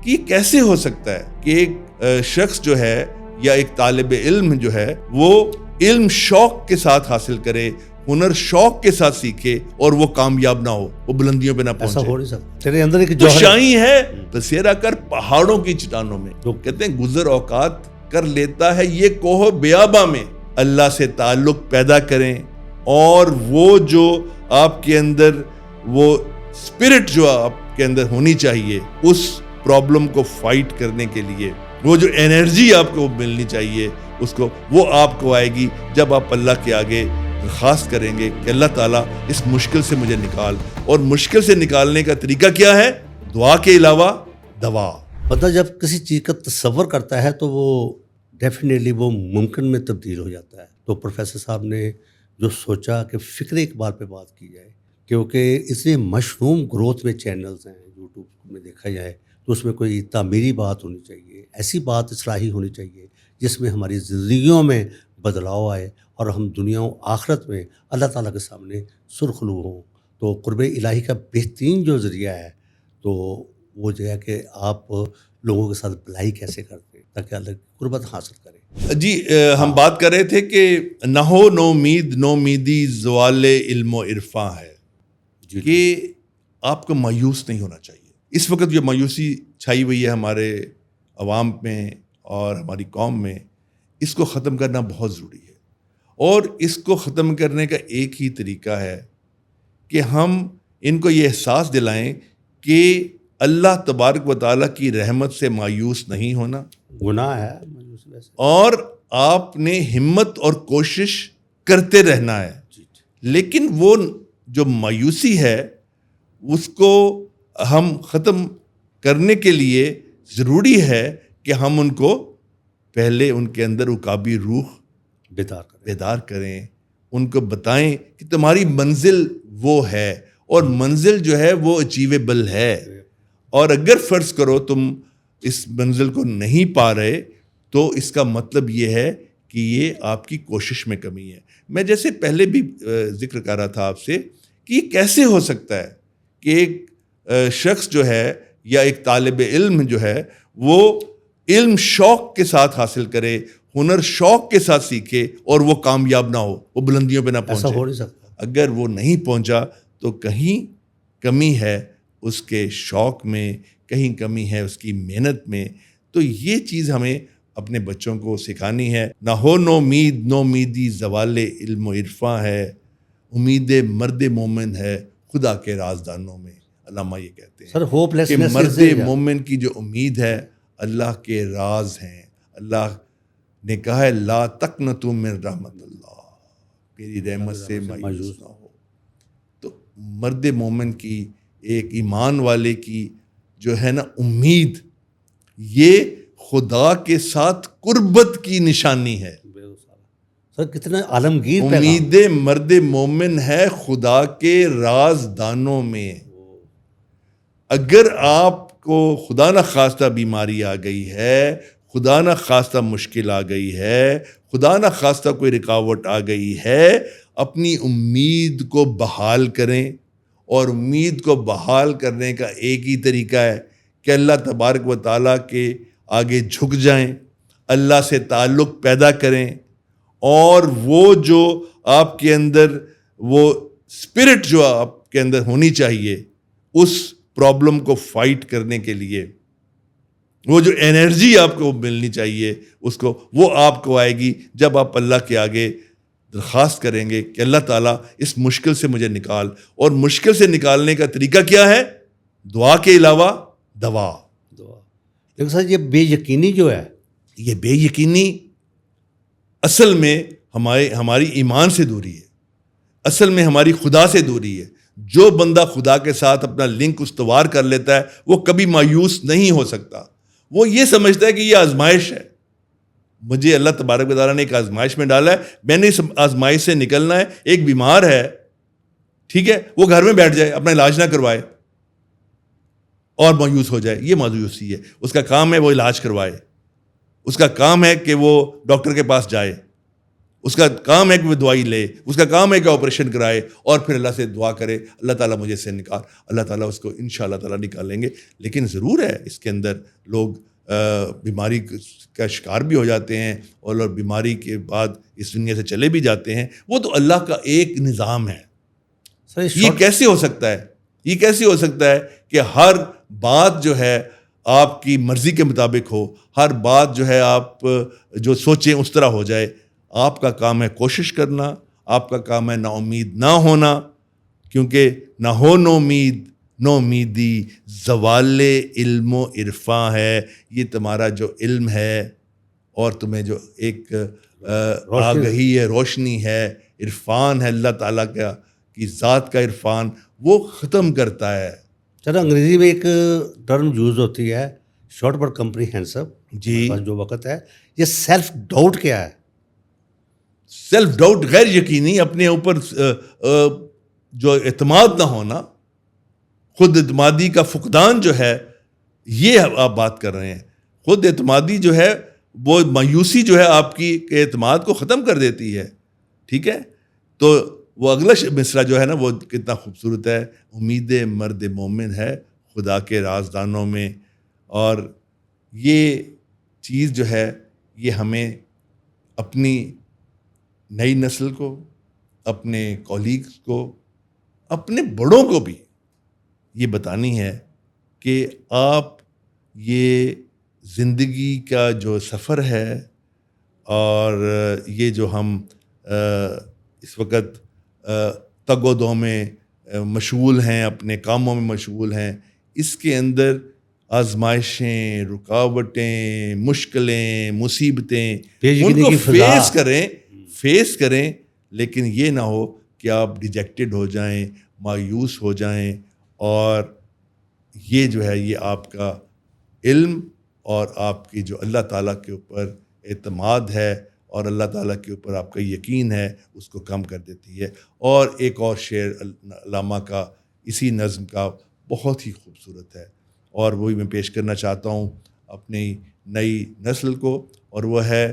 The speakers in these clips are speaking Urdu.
کہ یہ کیسے ہو سکتا ہے کہ ایک شخص جو ہے یا ایک طالب علم جو ہے وہ علم شوق کے ساتھ حاصل کرے, ہنر شوق کے ساتھ سیکھے اور وہ کامیاب نہ ہو, وہ بلندیوں پہ نہ پہنچے. ایسا ہو نہیں سکتا. تیرے اندر ایک تو شاہی ہے بسیرا کر پہاڑوں کی چٹانوں میں. تو کہتے ہیں گزر اوقات کر لیتا ہے یہ کوہ بیاباں میں. اللہ سے تعلق پیدا کریں اور وہ جو آپ کے اندر وہ اسپرٹ جو آپ کے اندر ہونی چاہیے اس پرابلم کو فائٹ کرنے کے لیے, وہ جو انرجی آپ کو ملنی چاہیے اس کو, وہ آپ کو آئے گی جب آپ اللہ کے آگے درخواست کریں گے کہ اللہ تعالیٰ اس مشکل سے مجھے نکال. اور مشکل سے نکالنے کا طریقہ کیا ہے؟ دعا کے علاوہ دوا. بندہ جب کسی چیز کا تصور کرتا ہے تو وہ ڈیفینیٹلی وہ ممکن میں تبدیل ہو جاتا ہے. تو پروفیسر صاحب نے جو سوچا کہ فکر اقبال پہ بات کی جائے, کیونکہ اتنے مشروم گروتھ میں چینلز ہیں یوٹیوب میں دیکھا جائے تو اس میں کوئی تعمیری بات ہونی چاہیے, ایسی بات اصلاحی ہونی چاہیے جس میں ہماری زندگیوں میں بدلاؤ آئے اور ہم دنیا و آخرت میں اللہ تعالیٰ کے سامنے سرخرو ہوں. تو قرب الہی کا بہترین جو ذریعہ ہے تو وہ جو ہے کہ آپ لوگوں کے ساتھ بھلائی کیسے کرتے تاکہ اللہ کی قربت حاصل کریں. جی ہم بات کر رہے تھے کہ نہ ہو نو امید نو امیدی زوال علم و عرفاں ہے, کہ آپ کو مایوس نہیں ہونا چاہیے. اس وقت جو مایوسی چھائی ہوئی ہے ہمارے عوام میں اور ہماری قوم میں, اس کو ختم کرنا بہت ضروری ہے. اور اس کو ختم کرنے کا ایک ہی طریقہ ہے کہ ہم ان کو یہ احساس دلائیں کہ اللہ تبارک و تعالیٰ کی رحمت سے مایوس نہیں ہونا گناہ ہے, اور آپ نے ہمت اور کوشش کرتے رہنا ہے. لیکن وہ جو مایوسی ہے اس کو ہم ختم کرنے کے لیے ضروری ہے کہ ہم ان کو پہلے ان کے اندر عقابی روح بیدار کریں, ان کو بتائیں کہ تمہاری منزل وہ ہے اور منزل جو ہے وہ اچیویبل ہے. اور اگر فرض کرو تم اس منزل کو نہیں پا رہے تو اس کا مطلب یہ ہے کہ یہ آپ کی کوشش میں کمی ہے. میں جیسے پہلے بھی ذکر کر رہا تھا آپ سے کہ یہ کیسے ہو سکتا ہے کہ ایک شخص جو ہے یا ایک طالب علم جو ہے وہ علم شوق کے ساتھ حاصل کرے, ہنر شوق کے ساتھ سیکھے اور وہ کامیاب نہ ہو, وہ بلندیوں پہ نہ پہنچے. ایسا ہو نہیں سکتا. اگر وہ نہیں پہنچا تو کہیں کمی ہے اس کے شوق میں, کہیں کمی ہے اس کی محنت میں. تو یہ چیز ہمیں اپنے بچوں کو سکھانی ہے. نہ ہو نو امید نو امیدی زوال علم و عرفاں ہے, امید مرد مومن ہے خدا کے رازدانوں میں. علامہ یہ کہتے ہیں سر کہ مرد مومن کی جو امید ہے اللہ کے راز ہیں. اللہ نے کہا ہے لا تقنطوا من رحمت اللہ, میری رحمت سے مایوس نہ ہو. تو مرد مومن کی, ایک ایمان والے کی جو ہے نا امید, یہ خدا کے ساتھ قربت کی نشانی ہے. سر کتنا عالمگیر امید مرد مومن ہے خدا کے رازدانوں میں. اگر آپ کو خدا نہ خواستہ بیماری آ گئی ہے, خدا نہ خواستہ مشکل آ گئی ہے, خدا نہ خواستہ کوئی رکاوٹ آ گئی ہے, اپنی امید کو بحال کریں. اور امید کو بحال کرنے کا ایک ہی طریقہ ہے کہ اللہ تبارک و تعالیٰ کے آگے جھک جائیں, اللہ سے تعلق پیدا کریں, اور وہ جو آپ کے اندر وہ اسپرٹ جو آپ کے اندر ہونی چاہیے اس پرابلم کو فائٹ کرنے کے لیے, وہ جو انرجی آپ کو ملنی چاہیے اس کو, وہ آپ کو آئے گی جب آپ اللہ کے آگے درخواست کریں گے کہ اللہ تعالیٰ اس مشکل سے مجھے نکال. اور مشکل سے نکالنے کا طریقہ کیا ہے؟ دعا کے علاوہ دوا. لیکن سر یہ بے یقینی جو ہے, یہ بے یقینی اصل میں ہماری ایمان سے دوری ہے, اصل میں ہماری خدا سے دوری ہے. جو بندہ خدا کے ساتھ اپنا لنک استوار کر لیتا ہے وہ کبھی مایوس نہیں ہو سکتا. وہ یہ سمجھتا ہے کہ یہ آزمائش ہے, مجھے اللہ تبارک و تعالیٰ نے ایک آزمائش میں ڈالا ہے, میں نے اس آزمائش سے نکلنا ہے. ایک بیمار ہے, ٹھیک ہے, وہ گھر میں بیٹھ جائے, اپنا علاج نہ کروائے اور مایوس ہو جائے, یہ مایوسی ہے. اس کا کام ہے وہ علاج کروائے, اس کا کام ہے کہ وہ ڈاکٹر کے پاس جائے, اس کا کام ہے کہ وہ دوائی لے, اس کا کام ہے کہ آپریشن کرائے اور پھر اللہ سے دعا کرے اللہ تعالیٰ مجھے سے نکال, اللہ تعالیٰ اس کو انشاءاللہ تعالیٰ نکال لیں گے. لیکن ضرور ہے اس کے اندر لوگ بیماری کا شکار بھی ہو جاتے ہیں اور بیماری کے بعد اس دنیا سے چلے بھی جاتے ہیں. وہ تو اللہ کا ایک نظام ہے. یہ کیسے ہو سکتا ہے, یہ کیسے ہو سکتا ہے کہ ہر بات جو ہے آپ کی مرضی کے مطابق ہو, ہر بات جو ہے آپ جو سوچیں اس طرح ہو جائے؟ آپ کا کام ہے کوشش کرنا, آپ کا کام ہے نا امید نہ ہونا, کیونکہ نہ ہو نو امیدی زوال علم و عرفاں ہے. یہ تمہارا جو علم ہے اور تمہیں جو ایک آگہی ہے, روشنی ہے, عرفان ہے اللہ تعالیٰ کا کی ذات کا عرفان, وہ ختم کرتا ہے. چلو انگریزی میں ایک ٹرم یوز ہوتی ہے شارٹ بٹ کمپریہنسو. جی, جو وقت ہے یہ سیلف ڈاؤٹ کیا ہے؟ سیلف ڈاؤٹ غیر یقینی, اپنے اوپر جو اعتماد نہ ہونا, خود اعتمادی کا فقدان جو ہے, یہ آپ بات کر رہے ہیں. خود اعتمادی جو ہے وہ مایوسی جو ہے آپ کی اعتماد کو ختم کر دیتی ہے. ٹھیک ہے, تو وہ اگلا مصرع جو ہے نا وہ کتنا خوبصورت ہے, امید مرد مومن ہے خدا کے رازدانوں میں. اور یہ چیز جو ہے یہ ہمیں اپنی نئی نسل کو, اپنے کولیگز کو, اپنے بڑوں کو بھی یہ بتانی ہے کہ آپ یہ زندگی کا جو سفر ہے اور یہ جو ہم اس وقت تگ و دو میں مشغول ہیں, اپنے کاموں میں مشغول ہیں, اس کے اندر آزمائشیں, رکاوٹیں, مشکلیں, مصیبتیں ان کو فیس کریں, لیکن یہ نہ ہو کہ آپ ڈیجیکٹڈ ہو جائیں, مایوس ہو جائیں. اور یہ جو ہے یہ آپ کا علم اور آپ کی جو اللہ تعالیٰ کے اوپر اعتماد ہے اور اللہ تعالیٰ کے اوپر آپ کا یقین ہے اس کو کم کر دیتی ہے. اور ایک اور شعر علامہ کا اسی نظم کا بہت ہی خوبصورت ہے اور وہی میں پیش کرنا چاہتا ہوں اپنی نئی نسل کو, اور وہ ہے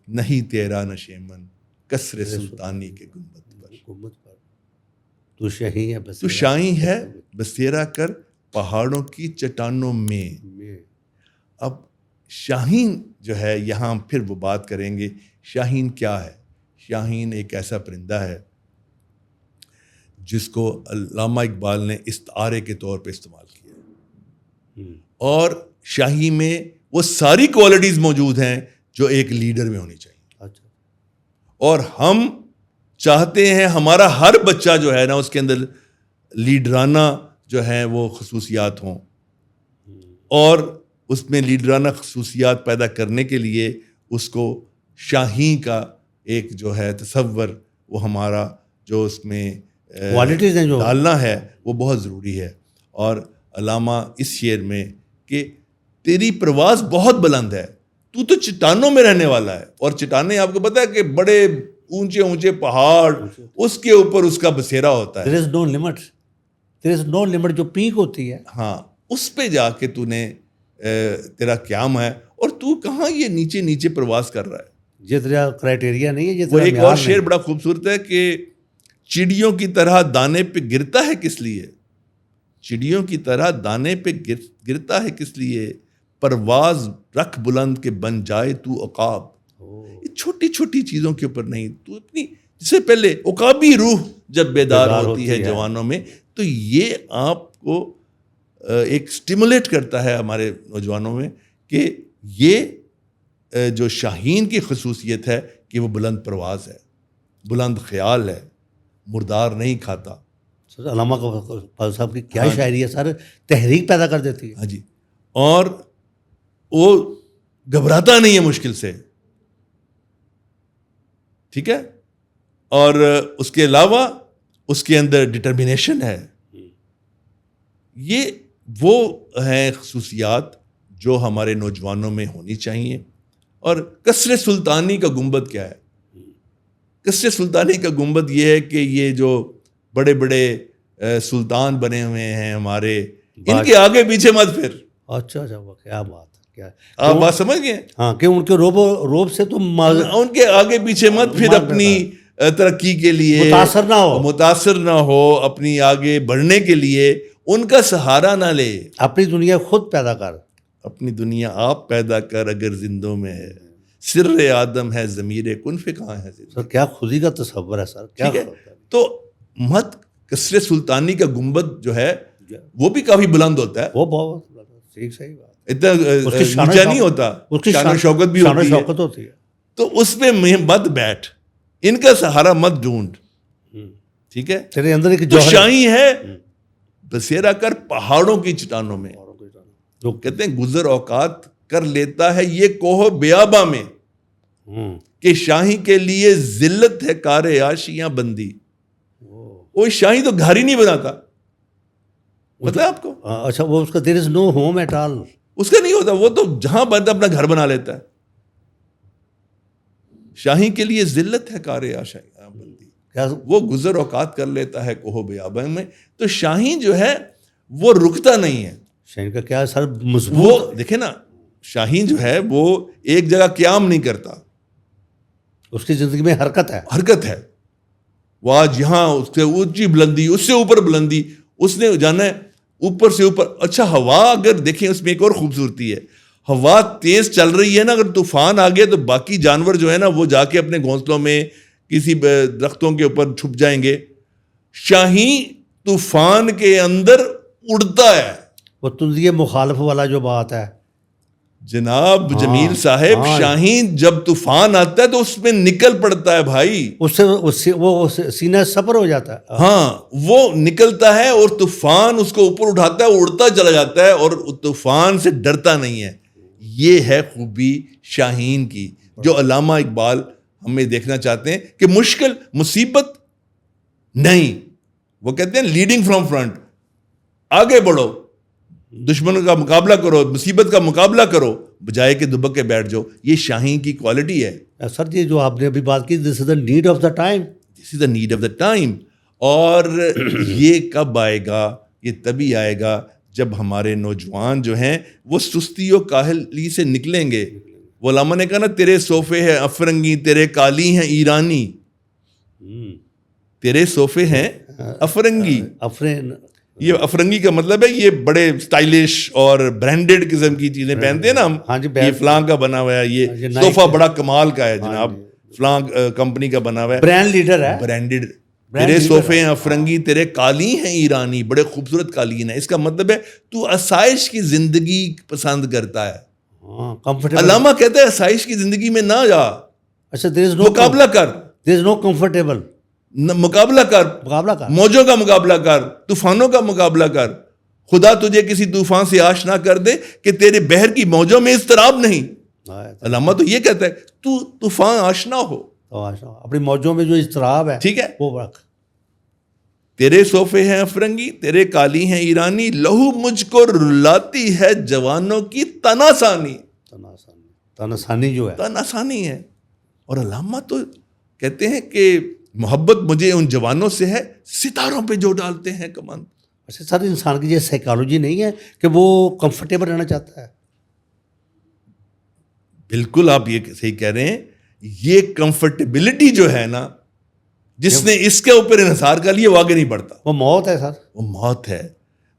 نہیں تیرا نشیمن کسر سلطانی کے گنبد پر, تو شاہیں ہے بسیرا کر پہاڑوں کی چٹانوں میں. اب شاہین جو ہے یہاں پھر وہ بات کریں گے, شاہین کیا ہے؟ شاہین ایک ایسا پرندہ ہے جس کو علامہ اقبال نے استعارے کے طور پہ استعمال کیا ہے, اور شاہی میں وہ ساری کوالٹیز موجود ہیں جو ایک لیڈر میں ہونی چاہیے. اور ہم چاہتے ہیں ہمارا ہر بچہ جو ہے نا اس کے اندر لیڈرانہ جو ہیں وہ خصوصیات ہوں, اور اس میں لیڈرانہ خصوصیات پیدا کرنے کے لیے اس کو شاہین کا ایک جو ہے تصور وہ ہمارا جو اس میں کوالٹیز ہیں جو ڈالنا ہے وہ بہت ضروری ہے. اور علامہ اس شعر میں کہ تیری پرواز بہت بلند ہے, تو چٹانوں میں رہنے والا ہے, اور چٹانیں آپ کو پتہ ہے کہ بڑے اونچے اونچے پہاڑ, اس کے اوپر اس کا بسیرا ہوتا ہے. there is no limit جو پیک ہوتی ہے, ہاں اس پہ جا کے تو نے تیرا قیام ہے, اور تو کہاں یہ نیچے نیچے پرواز کر رہا ہے. یہ تیرا کرائٹیریا نہیں ہے, یہ وہ ایک اور شعر بڑا خوبصورت ہے کہ چڑیوں کی طرح دانے پہ گرتا ہے کس لیے, چڑیوں کی طرح دانے پہ گرتا ہے کس لیے, پرواز رکھ بلند کے بن جائے تو عقاب. یہ چھوٹی چھوٹی چیزوں کے اوپر نہیں, تو اپنی جس سے پہلے عقابی روح جب بیدار ہوتی ہے جوانوں میں, تو یہ آپ کو ایک سٹیمولیٹ کرتا ہے ہمارے نوجوانوں میں کہ یہ جو شاہین کی خصوصیت ہے کہ وہ بلند پرواز ہے, بلند خیال ہے, مردار نہیں کھاتا. علامہ صاحب کی کیا شاعری ہے سر, تحریک پیدا کر دیتی ہے. ہاں جی, اور وہ گھبراتا نہیں ہے مشکل سے. ٹھیک ہے, اور اس کے علاوہ اس کے اندر ڈٹرمنیشن ہے. یہ وہ ہیں خصوصیات جو ہمارے نوجوانوں میں ہونی چاہیے. اور کسر سلطانی کا گنبد کیا ہے؟ کسر سلطانی کا گنبد یہ ہے کہ یہ جو بڑے بڑے سلطان بنے ہوئے ہیں ہمارے, ان کے آگے پیچھے مت پھر. اچھا کیا بات ہے. کیا آپ بات سمجھ گئے؟ ہاں کہ ان کے روب سے تو ان کے آگے پیچھے مت پھر اپنی ترقی کے لیے متاثر نہ ہو، اپنی آگے بڑھنے کے لیے ان کا سہارا نہ لے. اپنی دنیا خود پیدا کر، اپنی دنیا آپ پیدا کر اگر زندوں میں ہے. سر آدم ہے ضمیر کن فے کہاں ہے سر؟ کیا خودی کا تصور ہے سر. ٹھیک ہے، تو مت قصر سلطانی کا گنبد جو ہے وہ بھی کافی بلند ہوتا ہے، وہ بہت صحیح بات، اتنا اونچا نہیں ہوتا، شان و شوکت بھی ہوتی ہے. تو اس پہ مت بیٹھ، ان کا سہارا مت ڈھونڈ. ٹھیک ہے، تیرے اندر ایک جو شاہی ہے بسیرا کر پہاڑوں کی چٹانوں میں. جو کہتے ہیں گزر اوقات کر لیتا ہے یہ کوہ بیاباں میں، کہ شاہی کے لیے ذلت ہے کار عاشیاں بندی. وہ شاہی تو گھر ہی نہیں بناتا، پتہ ہے آپ کو؟ اچھا، وہ اس کا دیر از نو ہوم ایٹ آل، اس کا نہیں ہوتا، وہ تو جہاں بنتا اپنا گھر بنا لیتا ہے. شاہی کے لیے ذلت ہے کار عاشیاں بندی، وہ گزر اوقات کر لیتا ہے کوہ بیاباں میں. تو شاہی جو ہے وہ رکتا نہیں ہے. شاہین کا کیا سر مضبوط، وہ دیکھیں نا، شاہین جو ہے وہ ایک جگہ قیام نہیں کرتا، اس کی زندگی میں حرکت ہے. وہ آج یہاں اس سے اونچی بلندی، اس سے اوپر بلندی، اس نے جانا ہے اوپر سے اوپر. اچھا، ہوا اگر دیکھیں اس میں ایک اور خوبصورتی ہے، ہوا تیز چل رہی ہے نا، اگر طوفان آ گیا تو باقی جانور جو ہے نا وہ جا کے اپنے گھونسلوں میں کسی درختوں کے اوپر چھپ جائیں گے. شاہین طوفان کے اندر اڑتا ہے. وہ تنزیہ مخالف والا جو بات ہے جناب جمیل صاحب، شاہین جب طوفان آتا ہے تو اس میں نکل پڑتا ہے بھائی، اس سے وہ سینہ سپر ہو جاتا ہے. ہاں، وہ نکلتا ہے اور طوفان اس کو اوپر اٹھاتا ہے، اڑتا چلا جاتا ہے اور طوفان سے ڈرتا نہیں ہے. یہ ہے خوبی شاہین کی، جو علامہ اقبال ہمیں دیکھنا چاہتے ہیں کہ مشکل مصیبت نہیں، وہ کہتے ہیں لیڈنگ فرام فرنٹ، آگے بڑھو، دشمن کا مقابلہ کرو، مصیبت کا مقابلہ کرو، بجائے کہ دبک کے بیٹھ جاؤ. یہ شاہین کی کوالٹی ہے. سر یہ جو آپ نے ابھی بات کی، this is the need of the time, this is the need of the time. اور یہ کب آئے گا؟ یہ تبھی آئے گا جب ہمارے نوجوان جو ہیں وہ سستی و کاہلی سے نکلیں گے. وہ علامہ نے کہا نا، تیرے صوفے ہیں افرنگی، تیرے قالی ہیں ایرانی. تیرے صوفے ہیں افرنگی، یہ افرنگی کا مطلب ہے یہ بڑے اسٹائلش اور برانڈیڈ قسم کی چیزیں پہنتے ہیں نا ہم. یہ فلاں کا بنا ہوا ہے، یہ صوفہ بڑا کمال کا ہے جناب، فلاں کمپنی کا بنا ہوا ہے، برانڈ لیڈر ہے، برانڈیڈ. تیرے صوفے ہیں افرنگی، تیرے قالی ہیں ایرانی، بڑے خوبصورت قالین ہیں. اس کا مطلب ہے تو آسائش کی زندگی پسند کرتا ہے. علامہ کہتا ہے آسائش کی زندگی میں نہ جا. اچھا، مقابلہ کر، دیر از نو کمفرٹیبل، مقابلہ کر، موجوں کا مقابلہ کر، طوفانوں کا مقابلہ کر. خدا تجھے کسی طوفان سے آشنا کر دے کہ تیرے بحر کی موجوں میں اضطراب نہیں. علامہ تو یہ کہتا ہے تو طوفان آشنا ہو، اپنی موجوں میں جو اضطراب ہے، ٹھیک ہے، وہ رکھ. تیرے صوفے ہیں افرنگی، تیرے قالی ہیں ایرانی، لہو مجھ کو رلاتی ہے جوانوں کی تناسانی. تناسانی جو ہے، تناسانی ہے. اور علامہ تو کہتے ہیں کہ محبت مجھے ان جوانوں سے ہے ستاروں پہ جو ڈالتے ہیں کمان. اچھا سر، انسان کی یہ سائیکالوجی نہیں ہے کہ وہ کمفرٹیبل رہنا چاہتا ہے؟ بالکل آپ یہ صحیح کہہ رہے ہیں. یہ کمفرٹیبلٹی جو ہے نا، جس نے اس کے اوپر انحصار کر لیا وہ آگے نہیں بڑھتا، وہ موت ہے سر، وہ موت ہے.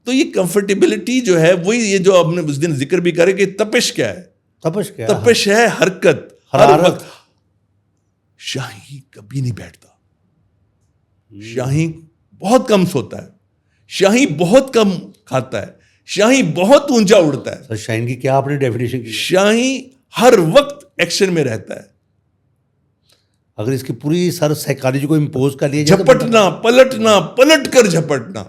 تو یہ کمفرٹیبلٹی جو ہے وہی یہ جو آپ نے اس دن ذکر بھی کرے کہ تپش کیا ہے، تپش ہے حرکت، ہر وقت. شاہی کبھی نہیں بیٹھتا، شاہی بہت کم سوتا ہے، شاہی بہت کم کھاتا ہے، شاہی بہت اونچا اڑتا ہے. سر شاہین کی کیا آپ نے ڈیفینیشن کی؟ شاہی ہر وقت ایکشن میں رہتا ہے. اگر اس کی پوری سر سائیکالوجی کو امپوز کر لیا جائے، جھپٹنا، پلٹنا، پلٹ کر جھپٹنا،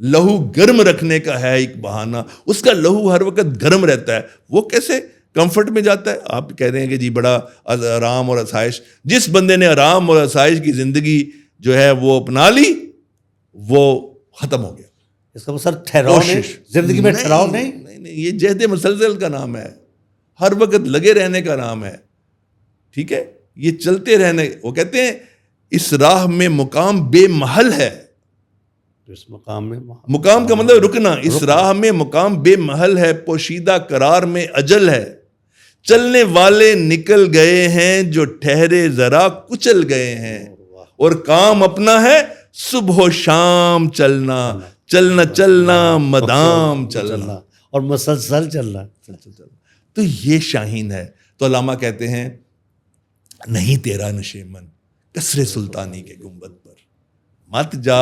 لہو گرم رکھنے کا ہے ایک بہانہ. اس کا لہو ہر وقت گرم رہتا ہے. وہ کیسے کمفرٹ میں جاتا ہے؟ آپ کہہ رہے ہیں کہ جی بڑا آرام اور آسائش. جس بندے نے آرام اور آسائش کی زندگی جو ہے وہ اپنا لی، وہ ختم ہو گیا. اس کا سر ٹھہراؤ نہیں، زندگی میں ٹھہراؤ نہیں. یہ جہد مسلسل کا نام ہے، ہر وقت لگے رہنے کا نام ہے. ٹھیک ہے، یہ چلتے رہنے. وہ کہتے ہیں اس راہ میں مقام بے محل ہے، تو اس مقام میں مقام کا مطلب رکنا. اس راہ میں مقام بے محل ہے, پوشیدہ قرار میں اجل ہے. چلنے والے نکل گئے ہیں, جو ٹھہرے ذرا کچل گئے ہیں. اور کام اپنا ہے صبح و شام چلنا, چلنا چلنا مدام چلنا, اور مسلسل چلنا. تو یہ شاہین ہے. تو علامہ کہتے ہیں نہیں تیرا نشیمن کسر سلطانی کے گنبد پر, مت جا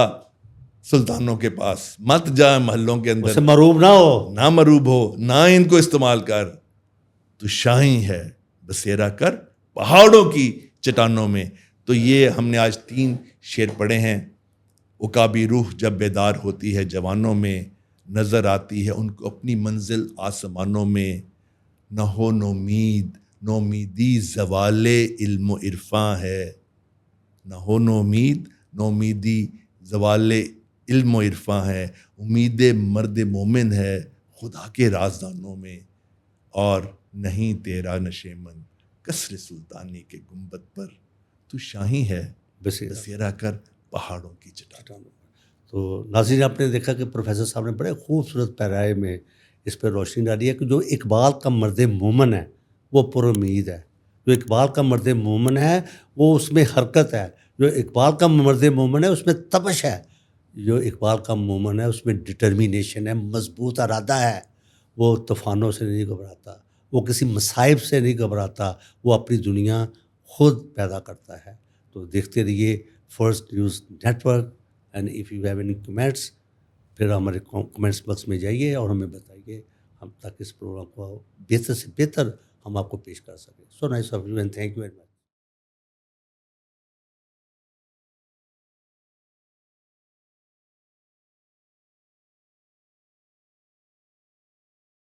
سلطانوں کے پاس, مت جا محلوں کے اندر, اسے مروب نہ ہو, نہ مروب ہو, نہ ان کو استعمال کر. تو شاہی ہے بسیرا کر پہاڑوں کی چٹانوں میں. تو یہ ہم نے آج 3 شعر پڑھے ہیں. عقابی روح جب بیدار ہوتی ہے جوانوں میں, نظر آتی ہے ان کو اپنی منزل آسمانوں میں. نہ ہو نومید, نومیدی زوال علم و عرفاں ہے. نہ ہو نومید, نومیدی زوال علم و عرفاں ہے. امید مرد مومن ہے خدا کے رازدانوں میں. اور نہیں تیرا نشیمن کسر سلطانی کے گنبد پر, تو شاہی ہے بسیرا کر پہاڑوں کی چٹانوں. تو ناظرین آپ نے دیکھا کہ پروفیسر صاحب نے بڑے خوبصورت پیرائے میں اس پہ روشنی ڈالی ہے کہ جو اقبال کا مرد مومن ہے وہ پر امید ہے. جو اقبال کا مرد مومن ہے وہ اس میں حرکت ہے. جو اقبال کا مرد مومن ہے اس میں تپش ہے. جو اقبال کا مومن ہے اس میں ڈٹرمینیشن ہے, مضبوط ارادہ ہے. وہ طوفانوں سے نہیں گھبراتا, وہ کسی مصائب سے نہیں گھبراتا, وہ اپنی دنیا خود پیدا کرتا ہے. تو دیکھتے رہیے first news network. And if you have any comments پھر ہمارے کمنٹس باکس میں جائیے اور ہمیں بتائیے, ہم تک اس پروگرام کو بہتر سے بہتر ہم آپ کو پیش کر سکیں. So nice of you and thank you very much.